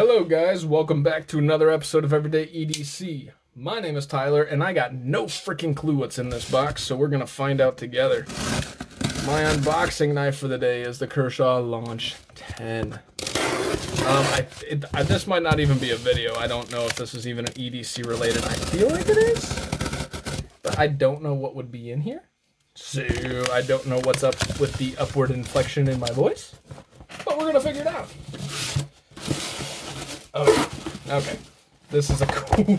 Hello guys, welcome back to another episode of Everyday EDC. My name is Tyler and I got no freaking clue what's in this box, so we're gonna find out together. My unboxing knife for the day is the Kershaw Launch 10. This might not even be a video. I don't know if this is even an EDC related. I feel like it is, but I don't know what would be in here. So I don't know what's up with the upward inflection in my voice, but we're gonna figure it out. Oh, okay. This is a cool.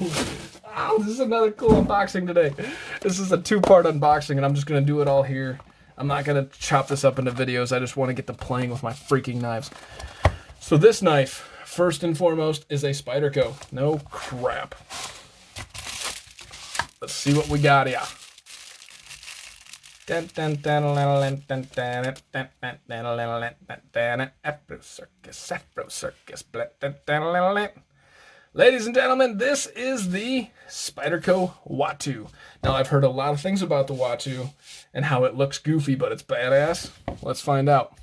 Oh, this is another cool unboxing today. This is a two-part unboxing, and I'm just gonna do it all here. I'm not gonna chop this up into videos. I just want to get to playing with my freaking knives. So this knife, first and foremost, is a Spyderco. No crap. Let's see what we got here. Afro Circus. Ladies and gentlemen, this is the Spyderco Watu. Now, I've heard a lot of things about the Watu and how it looks goofy, but it's badass. Let's find out.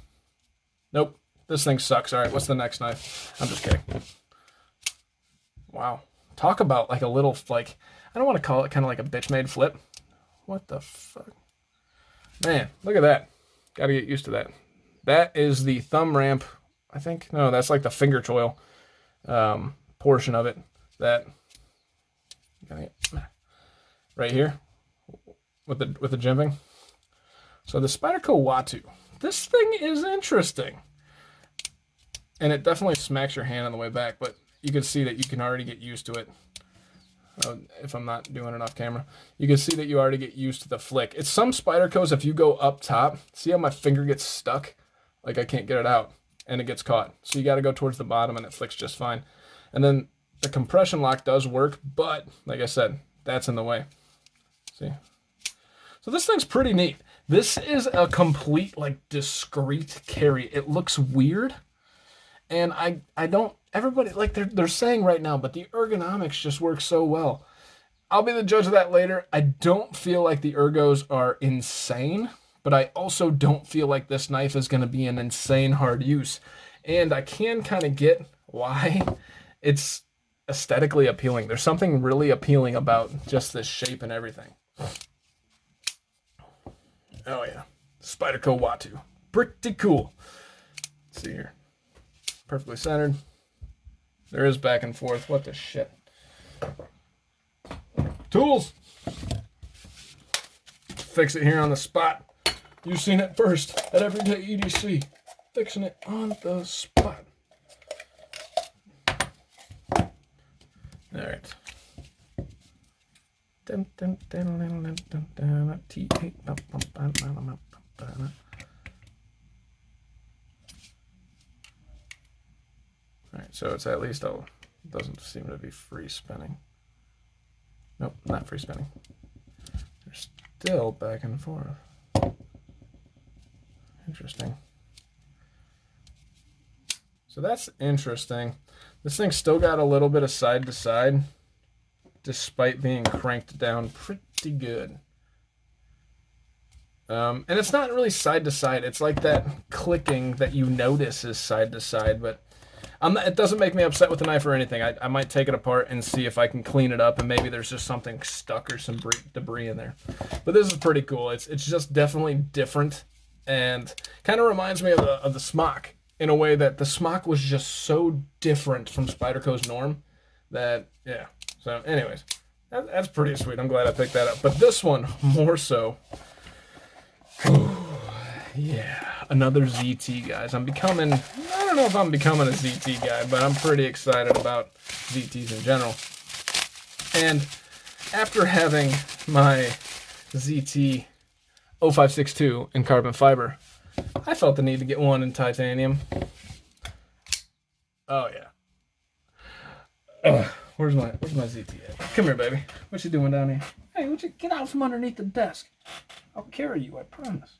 Nope, this thing sucks. All right, what's the next knife? I'm just kidding. Wow. Talk about like a little, like, I don't want to call it kind of like a bitch-made flip. What the fuck? Man, look at that. Gotta get used to that. That is the thumb ramp, I think. No, that's like the finger choil portion of it. That right here with the jimping. So the Spyderco Watu. This thing is interesting. And it definitely smacks your hand on the way back, but you can see that you can already get used to it. If I'm not doing it off camera, you can see that you already get used to the flick. It's some Spydercos, if you go up top, see how my finger gets stuck? Like I can't get it out and it gets caught. So you got to go towards the bottom and it flicks just fine. And then the compression lock does work, but like I said, that's in the way. See? So this thing's pretty neat. This is a complete, like, discreet carry. It looks weird. And I don't, everybody, like they're saying right now, but the ergonomics just work so well. I'll be the judge of that later. I don't feel like the ergos are insane, but I also don't feel like this knife is going to be an insane hard use. And I can kind of get why. It's aesthetically appealing. There's something really appealing about just this shape and everything. Oh yeah, Spyderco Watu. Pretty cool. Let's see here. Perfectly centered. There is back and forth. What the shit? Tools. Fix it here on the spot. You've seen it first at Everyday EDC. Fixing it on the spot. All right. Alright, so it's at least doesn't seem to be free spinning. Nope, not free spinning. They're still back and forth. Interesting. So that's interesting. This thing's still got a little bit of side to side, despite being cranked down pretty good. And it's not really side to side. It's like that clicking that you notice is side to side, but it doesn't make me upset with the knife or anything. I might take it apart and see if I can clean it up, and maybe there's just something stuck or some debris in there. But this is pretty cool. It's just definitely different, and kind of reminds me of the Smock in a way that the Smock was just so different from Spyderco's norm that, yeah. So anyways, that's pretty sweet. I'm glad I picked that up. But this one, more so. Yeah. Another ZT, guys. I don't know if I'm becoming a ZT guy, but I'm pretty excited about ZTs in general. And after having my ZT 0562 in carbon fiber, I felt the need to get one in titanium. Oh yeah. Where's my ZT at? Come here, baby. What you doing down here? Hey, would you get out from underneath the desk? I'll carry you, I promise.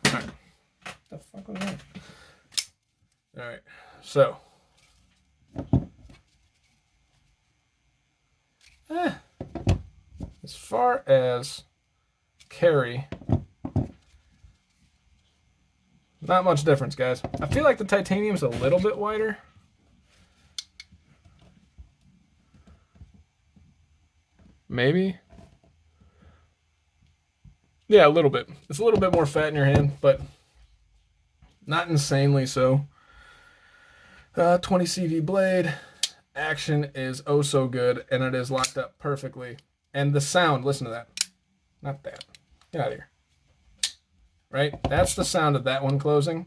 All right. The fuck was that? All right, so as far as carry, not much difference, guys. I feel like the titanium's a little bit wider, maybe. Yeah, a little bit. It's a little bit more fat in your hand, but not insanely so. 20 CV blade. Action is oh so good, and it is locked up perfectly. And the sound, listen to that. Not that. Get out of here. Right? That's the sound of that one closing.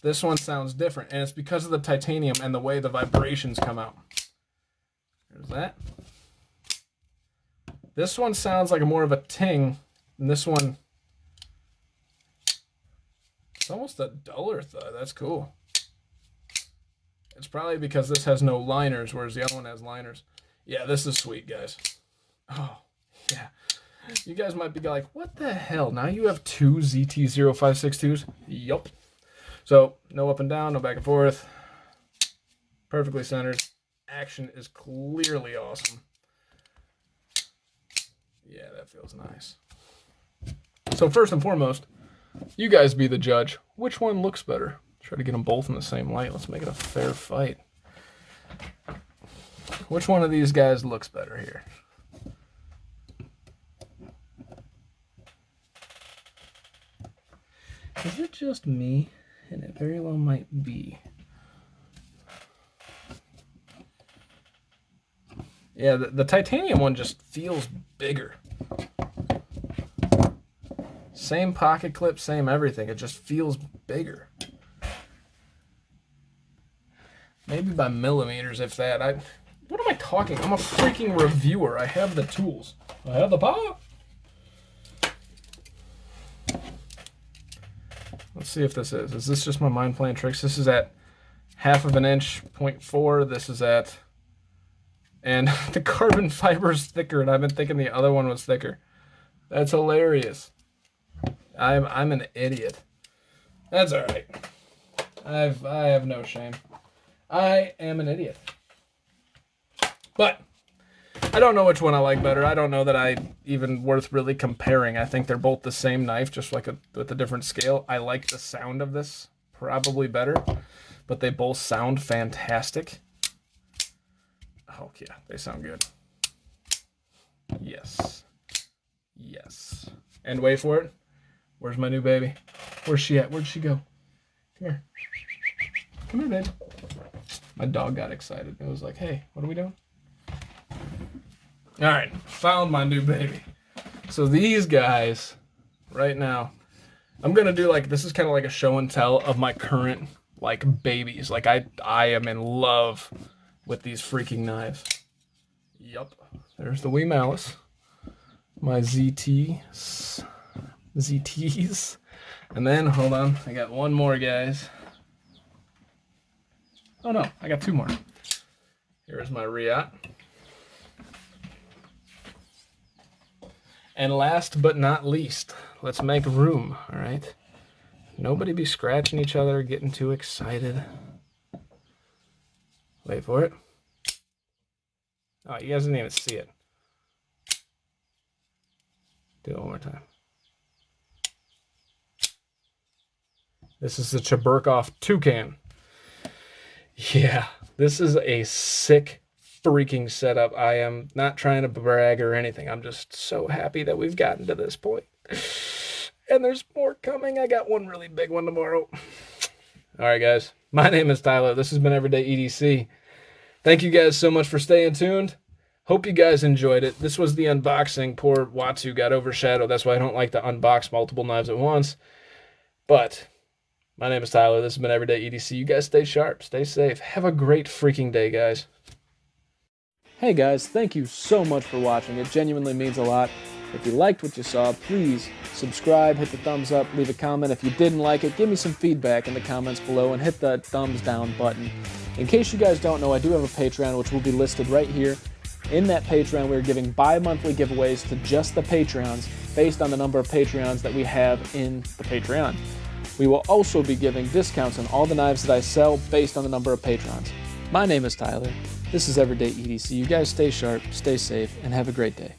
This one sounds different, and it's because of the titanium and the way the vibrations come out. There's that. This one sounds like more of a ting, and this one, it's almost a duller thud. That's cool. It's probably because this has no liners, whereas the other one has liners. Yeah, this is sweet, guys. Oh, yeah. You guys might be like, what the hell? Now you have two ZT0562s? Yup. So, no up and down, no back and forth. Perfectly centered. Action is clearly awesome. Yeah, that feels nice. So first and foremost, you guys be the judge. Which one looks better? Try to get them both in the same light. Let's make it a fair fight. Which one of these guys looks better here? Is it just me? And it very well might be. Yeah, the titanium one just feels bigger. Same pocket clip, same everything. It just feels bigger. Maybe by millimeters, if that. What am I talking? I'm a freaking reviewer. I have the tools. I have the power. Let's see if this is. Is this just my mind playing tricks? This is at 1/2 inch, 0.4. This is at... And the carbon fiber is thicker, and I've been thinking the other one was thicker. That's hilarious. I'm an idiot. That's all right. I have no shame. I am an idiot. But I don't know which one I like better. I don't know that I even worth really comparing. I think they're both the same knife, just like with a different scale. I like the sound of this probably better, but they both sound fantastic. Oh, yeah, they sound good. Yes. Yes. And wait for it. Where's my new baby? Where's she at? Where'd she go? Come here. Come here, babe. My dog got excited. It was like, hey, what are we doing? All right, found my new baby. So these guys, right now, I'm going to do like, this is kind of like a show and tell of my current, like, babies. Like, I am in love with these freaking knives. Yup. There's the wee malice. My ZTs. And then, hold on, I got one more, guys. Oh no, I got two more. Here's my Riot. And last but not least, let's make room, all right? Nobody be scratching each other, getting too excited. Wait for it. Oh, you guys didn't even see it. Do it one more time. This is the Spyderco Toucan. Yeah, this is a sick freaking setup. I am not trying to brag or anything. I'm just so happy that we've gotten to this point. And there's more coming. I got one really big one tomorrow. All right, guys. My name is Tyler. This has been Everyday EDC. Thank you guys so much for staying tuned. Hope you guys enjoyed it. This was the unboxing. Poor Watu got overshadowed. That's why I don't like to unbox multiple knives at once. But my name is Tyler. This has been Everyday EDC. You guys stay sharp. Stay safe. Have a great freaking day, guys. Hey, guys. Thank you so much for watching. It genuinely means a lot. If you liked what you saw, please subscribe, hit the thumbs up, leave a comment. If you didn't like it, give me some feedback in the comments below and hit the thumbs down button. In case you guys don't know, I do have a Patreon, which will be listed right here. In that Patreon, we're giving bi-monthly giveaways to just the Patreons based on the number of Patreons that we have in the Patreon. We will also be giving discounts on all the knives that I sell based on the number of patrons. My name is Tyler. This is Everyday EDC. You guys stay sharp, stay safe, and have a great day.